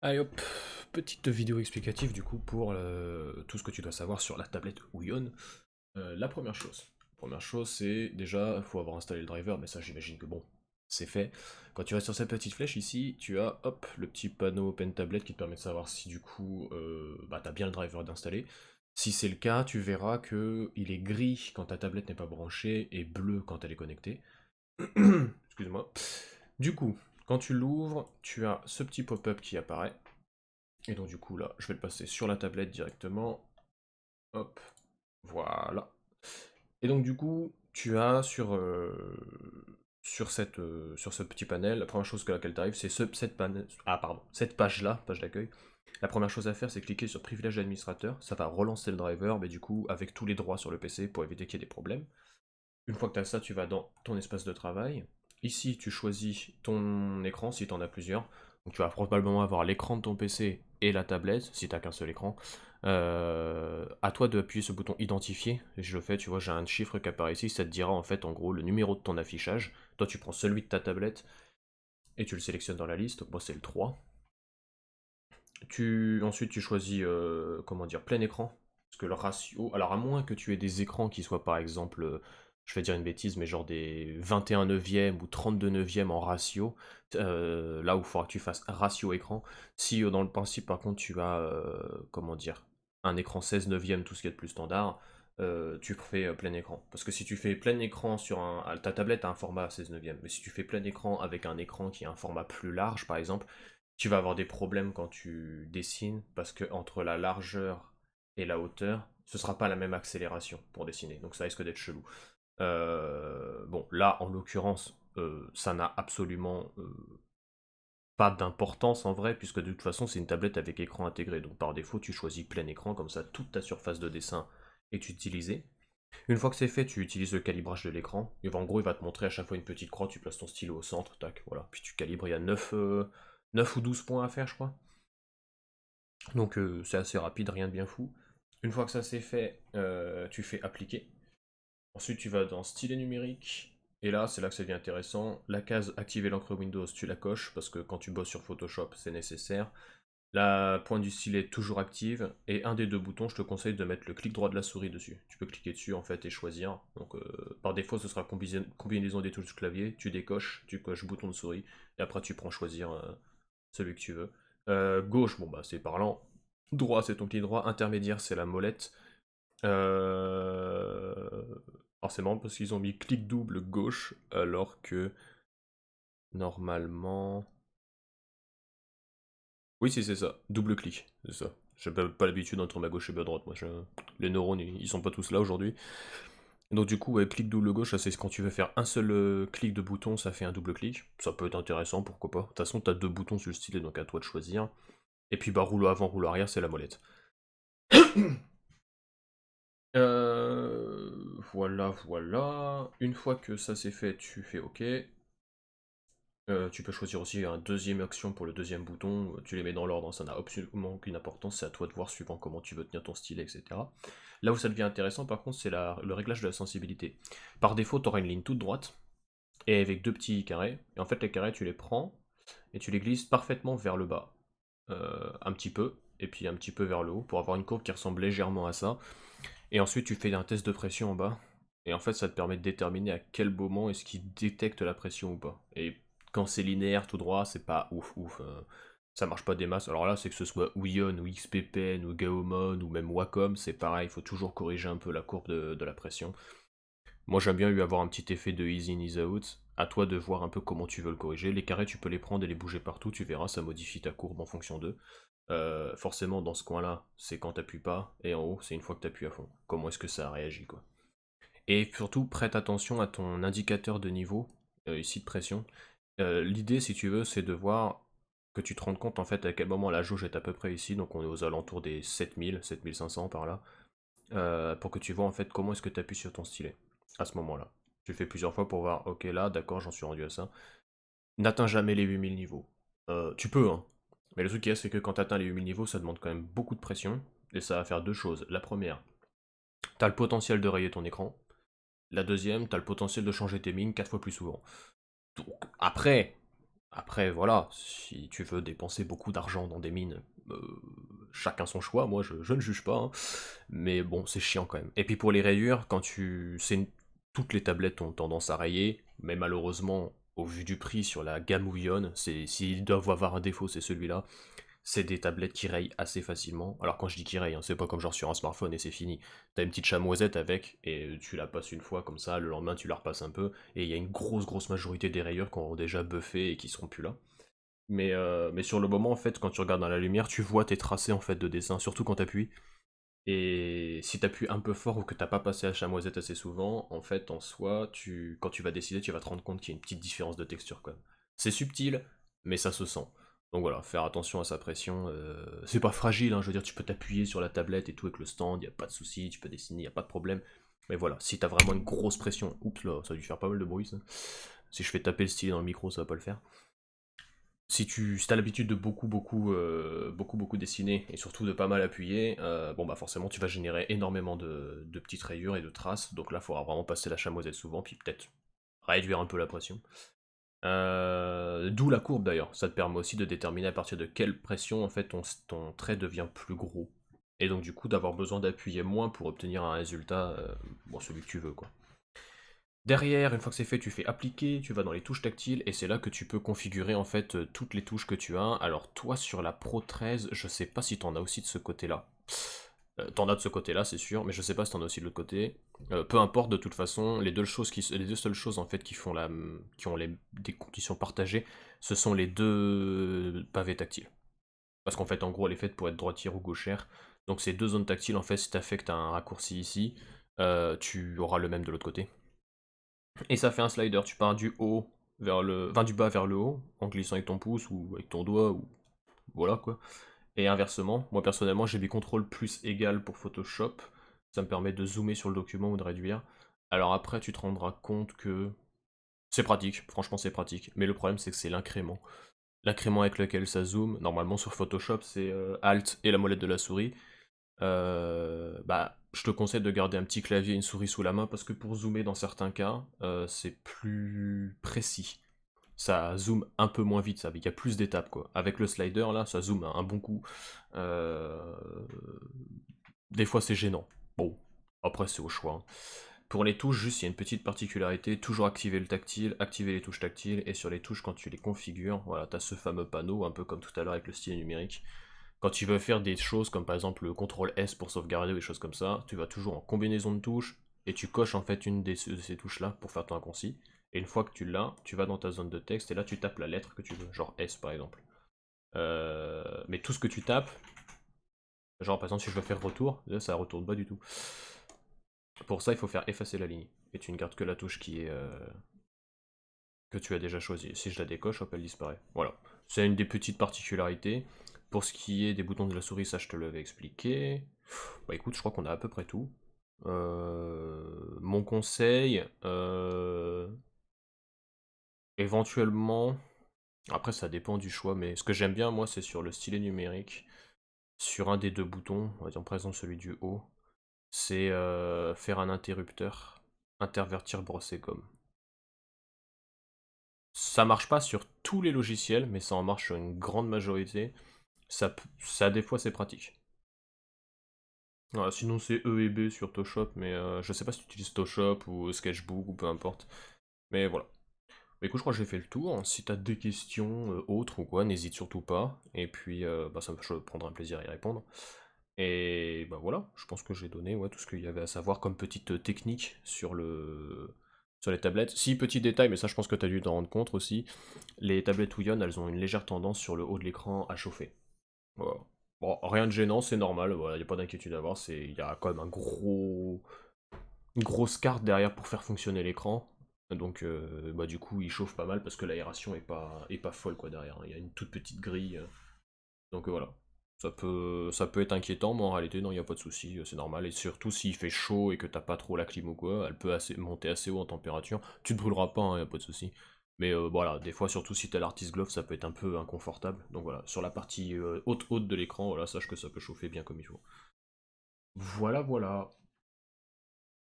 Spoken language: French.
Allez hop, petite vidéo explicative du coup pour tout ce que tu dois savoir sur la tablette Ouyon. La première chose c'est déjà, il faut avoir installé le driver, mais ça j'imagine que bon, c'est fait. Quand tu vas sur cette petite flèche ici, tu as hop, le petit panneau Open Tablet qui te permet de savoir si du coup tu as bien le driver d'installer. Si c'est le cas, tu verras que il est gris quand ta tablette n'est pas branchée et bleu quand elle est connectée. Excuse-moi. Du coup, quand tu l'ouvres, tu as ce petit pop-up qui apparaît. Et donc du coup là, je vais le passer sur la tablette directement. Hop, voilà. Et donc du coup, tu as sur ce petit panel, la première chose que laquelle tu arrives, c'est cette page-là, page d'accueil. La première chose à faire, c'est cliquer sur privilège d'administrateur. Ça va relancer le driver, mais du coup, avec tous les droits sur le PC pour éviter qu'il y ait des problèmes. Une fois que tu as ça, tu vas dans ton espace de travail. Ici, tu choisis ton écran si tu en as plusieurs. Donc, tu vas probablement avoir l'écran de ton PC et la tablette, si tu n'as qu'un seul écran. À toi d'appuyer sur le bouton identifier. Je le fais, tu vois, j'ai un chiffre qui apparaît ici. Ça te dira en fait, en gros, le numéro de ton affichage. Toi, tu prends celui de ta tablette et tu le sélectionnes dans la liste. Donc, moi, c'est le 3. Ensuite, tu choisis, comment dire, plein écran. Parce que le ratio. Alors, à moins que tu aies des écrans qui soient, par exemple, je vais dire une bêtise, mais genre des 21 neuvièmes ou 32 neuvièmes en ratio, là où il faudra que tu fasses ratio écran. Si, dans le principe, par contre, tu as, comment dire, un écran 16 neuvièmes, tout ce qui est de plus standard, tu fais plein écran. Parce que si tu fais plein écran sur ta tablette a un format 16 neuvième, mais si tu fais plein écran avec un écran qui a un format plus large, par exemple, tu vas avoir des problèmes quand tu dessines parce que entre la largeur et la hauteur, ce sera pas la même accélération pour dessiner. Donc ça risque d'être chelou. Bon, là, en l'occurrence, ça n'a absolument pas d'importance en vrai, puisque de toute façon, c'est une tablette avec écran intégré. Donc par défaut, tu choisis plein écran, comme ça, toute ta surface de dessin est utilisée. Une fois que c'est fait, tu utilises le calibrage de l'écran. Et en gros, il va te montrer à chaque fois une petite croix, tu places ton stylo au centre, tac, voilà. Puis tu calibres, il y a 9 ou 12 points à faire, je crois. Donc c'est assez rapide, rien de bien fou. Une fois que ça c'est fait, tu fais appliquer. Ensuite tu vas dans stylet numérique. Et là, c'est là que ça devient intéressant. La case activer l'encre Windows, tu la coches parce que quand tu bosses sur Photoshop, c'est nécessaire. La pointe du stylet est toujours active. Et un des deux boutons, je te conseille de mettre le clic droit de la souris dessus. Tu peux cliquer dessus en fait et choisir. Donc par défaut, ce sera combinaison des touches clavier. Tu décoches, tu coches bouton de souris. Et après, tu prends choisir celui que tu veux. Gauche, bon bah c'est parlant. Droit, c'est ton pied droit. Intermédiaire, c'est la molette. Euh... Alors c'est marrant parce qu'ils ont mis clic double gauche alors que normalement. Oui, si c'est ça. Double clic, c'est ça. J'ai pas l'habitude entre ma gauche et ma droite. Moi, les neurones, ils sont pas tous là aujourd'hui. Donc du coup, ouais, clic double gauche, ça, c'est quand tu veux faire un seul clic de bouton, ça fait un double clic. Ça peut être intéressant, pourquoi pas. De toute façon, t'as deux boutons sur le stylet, donc à toi de choisir. Et puis bah rouleau avant, rouleau arrière, c'est la molette. Voilà, voilà. Une fois que ça c'est fait, tu fais OK. Tu peux choisir aussi un deuxième action pour le deuxième bouton. Tu les mets dans l'ordre, hein, ça n'a absolument aucune importance. C'est à toi de voir suivant comment tu veux tenir ton stylet, etc. Là où ça devient intéressant, par contre, c'est le réglage de la sensibilité. Par défaut, tu auras une ligne toute droite et avec deux petits carrés. Et en fait, les carrés, tu les prends et tu les glisses parfaitement vers le bas. Un petit peu, et puis un petit peu vers le haut pour avoir une courbe qui ressemble légèrement à ça. Et ensuite, tu fais un test de pression en bas. Et en fait, ça te permet de déterminer à quel moment est-ce qu'il détecte la pression ou pas. Et quand c'est linéaire tout droit, c'est pas ouf ouf. Ça marche pas des masses. Alors là, c'est que ce soit Ouyon ou XPPN ou Gaomon ou même Wacom, c'est pareil, il faut toujours corriger un peu la courbe de la pression. Moi, j'aime bien avoir un petit effet de ease in, ease out. À toi de voir un peu comment tu veux le corriger. Les carrés, tu peux les prendre et les bouger partout, tu verras, ça modifie ta courbe en fonction d'eux. Forcément, dans ce coin-là, c'est quand t'appuies pas, et en haut, c'est une fois que t'appuies à fond. Comment est-ce que ça réagit, quoi. Et surtout, prête attention à ton indicateur de niveau, ici de pression. L'idée, si tu veux, c'est de voir que tu te rendes compte en fait à quel moment la jauge est à peu près ici, donc on est aux alentours des 7000, 7500 par là, pour que tu vois en fait comment est-ce que tu appuies sur ton stylet à ce moment-là. Tu le fais plusieurs fois pour voir, ok là, d'accord, j'en suis rendu à ça. N'atteins jamais les 8000 niveaux. Tu peux, hein. Mais le truc qu'il y a, c'est que quand tu atteins les 8000 niveaux, ça demande quand même beaucoup de pression, et ça va faire deux choses. La première, tu as le potentiel de rayer ton écran. La deuxième, tu as le potentiel de changer tes mines 4 fois plus souvent. Donc, après, Après, voilà, si tu veux dépenser beaucoup d'argent dans des mines, euh, chacun son choix, moi je ne juge pas, hein. Mais bon, c'est chiant quand même. Et puis pour les rayures, toutes les tablettes ont tendance à rayer, mais malheureusement, au vu du prix sur la gamme Ouillon, s'ils doivent avoir un défaut, c'est celui-là. C'est des tablettes qui rayent assez facilement. Alors quand je dis qui rayent, hein, c'est pas comme genre sur un smartphone et c'est fini. T'as une petite chamoisette avec, et tu la passes une fois comme ça, le lendemain tu la repasses un peu, et il y a une grosse majorité des rayures qui auront déjà buffé et qui seront plus là. Mais sur le moment, en fait, quand tu regardes dans la lumière, tu vois tes tracés en fait de dessin, surtout quand t'appuies. Et si t'appuies un peu fort ou que t'as pas passé la chamoisette assez souvent, en fait, en soi, quand tu vas décider, tu vas te rendre compte qu'il y a une petite différence de texture quand même. C'est subtil, mais ça se sent. Donc voilà, faire attention à sa pression. C'est pas fragile, hein, je veux dire, tu peux t'appuyer sur la tablette et tout avec le stand, y a pas de souci, tu peux dessiner, y a pas de problème. Mais voilà, si t'as vraiment une grosse pression, oups là, ça a dû faire pas mal de bruit ça. Si je fais taper le stylet dans le micro, ça va pas le faire. Si t'as l'habitude de beaucoup dessiner et surtout de pas mal appuyer, bon bah forcément tu vas générer énormément de petites rayures et de traces, donc là il faudra vraiment passer la chamoisette souvent, puis peut-être réduire un peu la pression. D'où la courbe d'ailleurs, ça te permet aussi de déterminer à partir de quelle pression en fait ton trait devient plus gros. Et donc du coup d'avoir besoin d'appuyer moins pour obtenir un résultat, bon celui que tu veux quoi. Derrière, une fois que c'est fait, tu fais appliquer, tu vas dans les touches tactiles, et c'est là que tu peux configurer en fait toutes les touches que tu as. Alors toi sur la Pro 13, je sais pas si t'en as aussi de ce côté-là. T'en as de ce côté-là, c'est sûr, mais je sais pas si t'en as aussi de l'autre côté. Peu importe, de toute façon, les deux seules choses en fait qui ont des conditions partagées, ce sont les deux pavés tactiles. Parce qu'en fait, en gros, elle est faite pour être droitière ou gauchère. Donc ces deux zones tactiles, en fait, si t'affectes un raccourci ici, tu auras le même de l'autre côté. Et ça fait un slider, tu pars du bas vers le haut, en glissant avec ton pouce ou avec ton doigt, ou voilà quoi. Et inversement, moi personnellement j'ai mis CTRL plus égal pour Photoshop, ça me permet de zoomer sur le document ou de réduire. Alors après tu te rendras compte que c'est pratique, franchement c'est pratique, mais le problème c'est que c'est l'incrément. L'incrément avec lequel ça zoome, normalement sur Photoshop c'est Alt et la molette de la souris, bah, je te conseille de garder un petit clavier et une souris sous la main parce que pour zoomer dans certains cas, c'est plus précis. Ça zoome un peu moins vite, il y a plus d'étapes quoi. Avec le slider là, ça zoome un bon coup. Euh, Des fois c'est gênant. Bon, après c'est au choix, hein. Pour les touches, juste il y a une petite particularité, toujours activer le tactile, activer les touches tactiles, et sur les touches quand tu les configures, voilà, tu as ce fameux panneau, un peu comme tout à l'heure avec le stylet numérique. Quand tu veux faire des choses comme par exemple le CTRL S pour sauvegarder ou des choses comme ça, tu vas toujours en combinaison de touches et tu coches en fait une de ces touches là pour faire ton raccourci. Et une fois que tu l'as, tu vas dans ta zone de texte et là tu tapes la lettre que tu veux, genre S par exemple. Mais tout ce que tu tapes, genre par exemple si je veux faire retour, là ça retourne pas du tout. Pour ça il faut faire effacer la ligne et tu ne gardes que la touche qui est que tu as déjà choisie. Si je la décoche, hop elle disparaît. Voilà, c'est une des petites particularités. Pour ce qui est des boutons de la souris, ça je te l'avais expliqué. Bah écoute, je crois qu'on a à peu près tout. Mon conseil, éventuellement, après ça dépend du choix, mais ce que j'aime bien moi c'est sur le stylet numérique, sur un des deux boutons, on va dire par exemple celui du haut, c'est faire un interrupteur, intervertir brosser gomme. Ça marche pas sur tous les logiciels, mais ça en marche sur une grande majorité. Ça des fois c'est pratique. Voilà, sinon c'est E et B sur Photoshop, mais je sais pas si tu utilises Photoshop ou Sketchbook ou peu importe. Mais voilà. Bah, écoute, je crois que j'ai fait le tour. Si t'as des questions autres ou quoi, n'hésite surtout pas. Et puis, bah, je prendrai un plaisir à y répondre. Et bah voilà, je pense que j'ai donné ouais, tout ce qu'il y avait à savoir comme petite technique sur les tablettes. Si, petit détail, mais ça je pense que t'as dû t'en rendre compte aussi, les tablettes Ouyon, elles ont une légère tendance sur le haut de l'écran à chauffer. Voilà. Bon, rien de gênant, c'est normal, voilà, y a pas d'inquiétude à avoir, il y a quand même une grosse carte derrière pour faire fonctionner l'écran. Donc bah, du coup il chauffe pas mal parce que l'aération est pas folle quoi derrière, hein. Il y a une toute petite grille. Donc voilà. Ça peut être inquiétant, mais en réalité non, il n'y a pas de souci, c'est normal. Et surtout s'il fait chaud et que t'as pas trop la clim ou quoi, elle peut monter assez haut en température. Tu te brûleras pas, il n'y a pas de souci. Mais voilà, des fois, surtout si t'as l'artist glove, ça peut être un peu inconfortable. Donc voilà, sur la partie haute de l'écran, voilà, sache que ça peut chauffer bien comme il faut. Voilà, voilà.